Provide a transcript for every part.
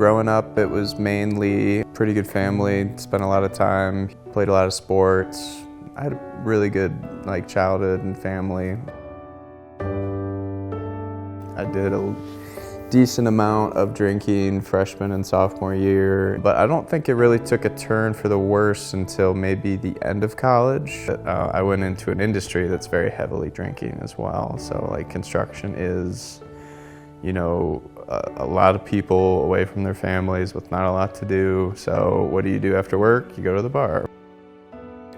Growing up, it was mainly pretty good family, spent a lot of time, played a lot of sports. I had a really good childhood and family. I did a decent amount of drinking freshman and sophomore year, but I don't think it really took a turn for the worse until maybe the end of college. I went into an industry that's very heavily drinking as well. So construction is, a lot of people away from their families with not a lot to do. So what do you do after work? You go to the bar.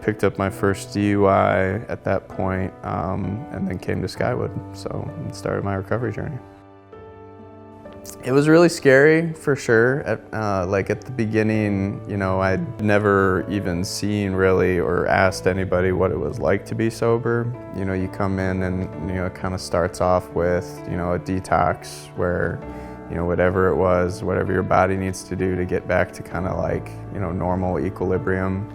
Picked up my first DUI at that point, and then came to Skywood. So it started my recovery journey. It was really scary for sure. At the beginning, I'd never even seen really or asked anybody what it was like to be sober. You come in and, it kind of starts off with, a detox where, whatever it was, whatever your body needs to do to get back to kind of normal equilibrium.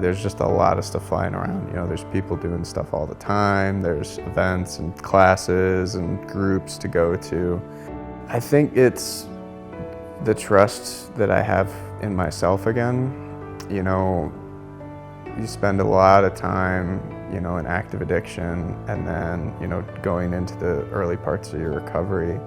There's just a lot of stuff flying around. There's people doing stuff all the time. There's events and classes and groups to go to. I think it's the trust that I have in myself again. You spend a lot of time, in active addiction, and then, going into the early parts of your recovery,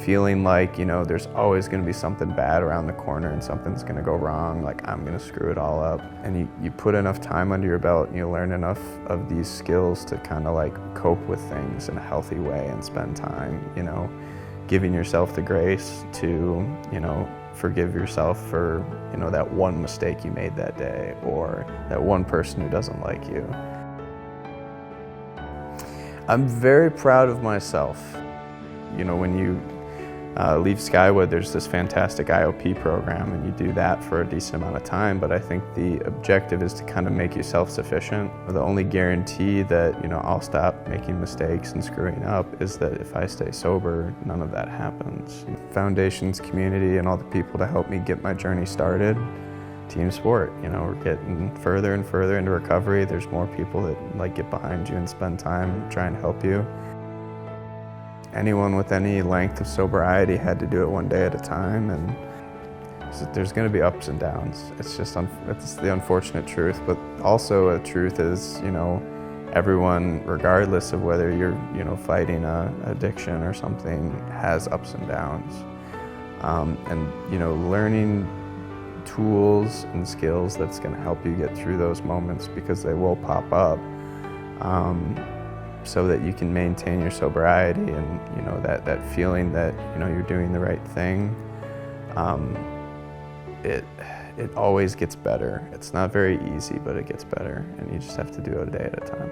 feeling like, there's always going to be something bad around the corner and something's going to go wrong, I'm going to screw it all up. And you put enough time under your belt and you learn enough of these skills to kind of cope with things in a healthy way and spend time, giving yourself the grace to, forgive yourself for, that one mistake you made that day or that one person who doesn't like you. I'm very proud of myself. When you leave Skywood, there's this fantastic IOP program, and you do that for a decent amount of time, but I think the objective is to kind of make you self-sufficient. The only guarantee that, I'll stop making mistakes and screwing up is that if I stay sober, none of that happens. Foundation's community and all the people to help me get my journey started, team sport, we're getting further and further into recovery. There's more people that get behind you and spend time trying to help you. Anyone with any length of sobriety had to do it one day at a time, and there's going to be ups and downs. It's just it's the unfortunate truth, but also a truth is, everyone, regardless of whether you're, fighting a addiction or something, has ups and downs. Learning tools and skills that's going to help you get through those moments, because they will pop up. So that you can maintain your sobriety and that feeling that you're doing the right thing. It always gets better. It's not very easy, but it gets better, and you just have to do it a day at a time.